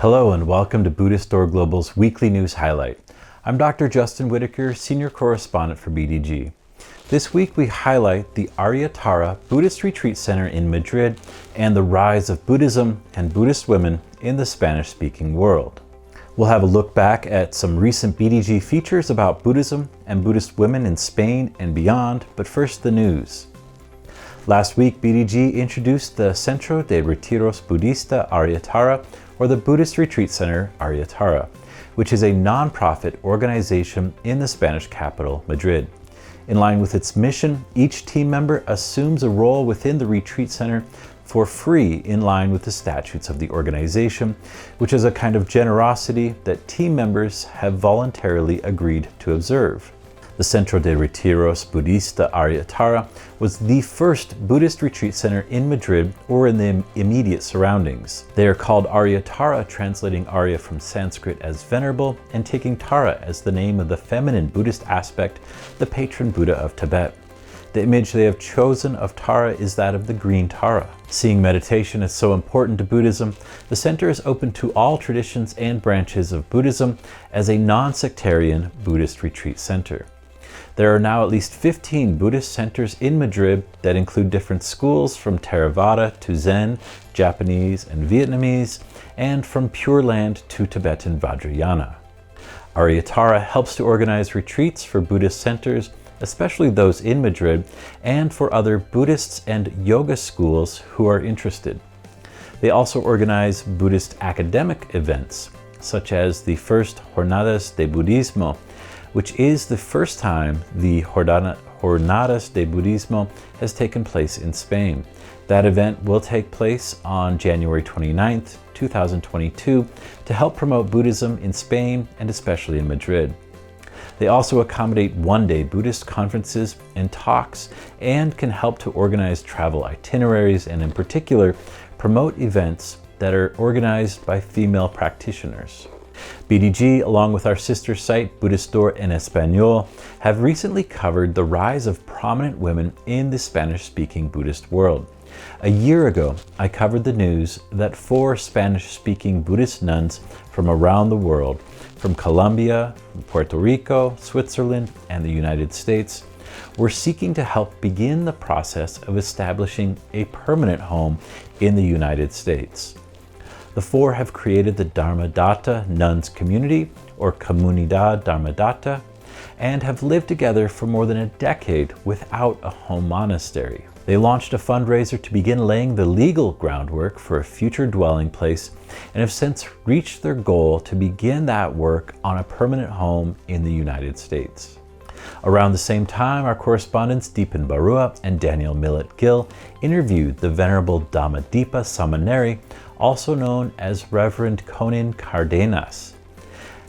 Hello and welcome to Buddhist Store Global's weekly news highlight. I'm Dr. Justin Whitaker, Senior Correspondent for BDG. This week we highlight the Arya Tara Buddhist Retreat Center in Madrid and the rise of Buddhism and Buddhist women in the Spanish-speaking world. We'll have a look back at some recent BDG features about Buddhism and Buddhist women in Spain and beyond, but first the news. Last week, BDG introduced the Centro de Retiros Budista Arya Tara, or the Buddhist Retreat Center Arya Tara, which is a non-profit organization in the Spanish capital, Madrid. In line with its mission, each team member assumes a role within the retreat center for free in line with the statutes of the organization, which is a kind of generosity that team members have voluntarily agreed to observe. The Centro de Retiros Budista Arya Tara was the first Buddhist retreat center in Madrid or in the immediate surroundings. They are called Arya Tara, translating Arya from Sanskrit as venerable and taking Tara as the name of the feminine Buddhist aspect, the patron Buddha of Tibet. The image they have chosen of Tara is that of the green Tara. Seeing meditation as so important to Buddhism, the center is open to all traditions and branches of Buddhism as a non-sectarian Buddhist retreat center. There are now at least 15 Buddhist centers in Madrid that include different schools from Theravada to Zen, Japanese and Vietnamese, and from Pure Land to Tibetan Vajrayana. Arya Tara helps to organize retreats for Buddhist centers, especially those in Madrid, and for other Buddhists and yoga schools who are interested. They also organize Buddhist academic events, such as the first Jornadas de Budismo, which is the first time the Jornadas de Budismo has taken place in Spain. That event will take place on January 29th, 2022 to help promote Buddhism in Spain and especially in Madrid. They also accommodate one-day Buddhist conferences and talks and can help to organize travel itineraries and in particular promote events that are organized by female practitioners. BDG, along with our sister site Buddhist Store en Español, have recently covered the rise of prominent women in the Spanish-speaking Buddhist world. A year ago, I covered the news that 4 Spanish-speaking Buddhist nuns from around the world, from Colombia, Puerto Rico, Switzerland, and the United States, were seeking to help begin the process of establishing a permanent home in the United States. The 4 have created the Dharmadatta Nuns Community, or Comunidad Dharmadatta, and have lived together for more than a decade without a home monastery. They launched a fundraiser to begin laying the legal groundwork for a future dwelling place and have since reached their goal to begin that work on a permanent home in the United States. Around the same time, our correspondents Deepa Barua and Daniel Millet-Gill interviewed the Venerable Dhamma Deepa Saminari, also known as Reverend Conin Cardenas.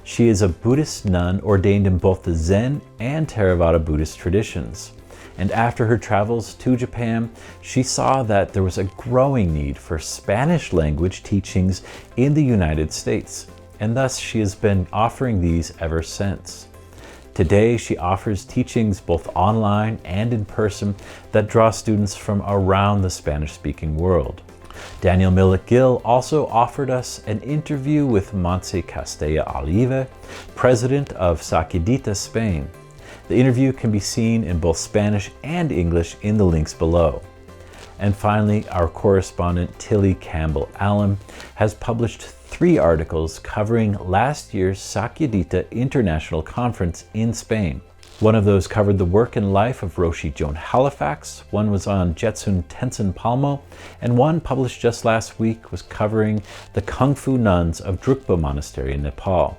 She is a Buddhist nun ordained in both the Zen and Theravada Buddhist traditions. And after her travels to Japan, she saw that there was a growing need for Spanish language teachings in the United States, and thus she has been offering these ever since. Today, she offers teachings both online and in person that draw students from around the Spanish-speaking world. Daniel Millet-Gill also offered us an interview with Montse Castella Olive, president of Sacyadita Spain. The interview can be seen in both Spanish and English in the links below. And finally, our correspondent Tilly Campbell Allen has published 3 articles covering last year's Sacyadita International Conference in Spain. One of those covered the work and life of Roshi Joan Halifax, one was on Jetsun Tenzin Palmo, and one published just last week was covering the Kung Fu nuns of Drukpa Monastery in Nepal.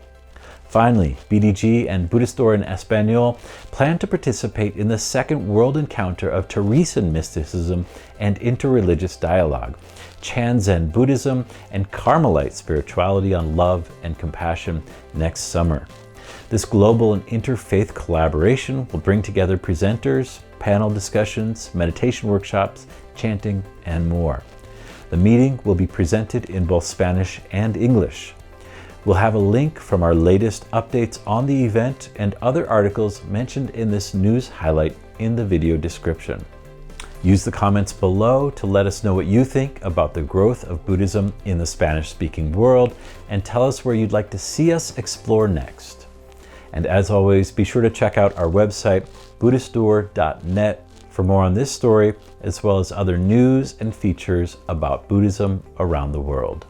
Finally, BDG and Buddhist Store en Español plan to participate in the second world encounter of Theresan mysticism and interreligious dialogue, Chan Zen Buddhism and Carmelite spirituality on love and compassion next summer. This global and interfaith collaboration will bring together presenters, panel discussions, meditation workshops, chanting, and more. The meeting will be presented in both Spanish and English. We'll have a link from our latest updates on the event and other articles mentioned in this news highlight in the video description. Use the comments below to let us know what you think about the growth of Buddhism in the Spanish-speaking world, and tell us where you'd like to see us explore next. And as always, be sure to check out our website, buddhistdoor.net, for more on this story, as well as other news and features about Buddhism around the world.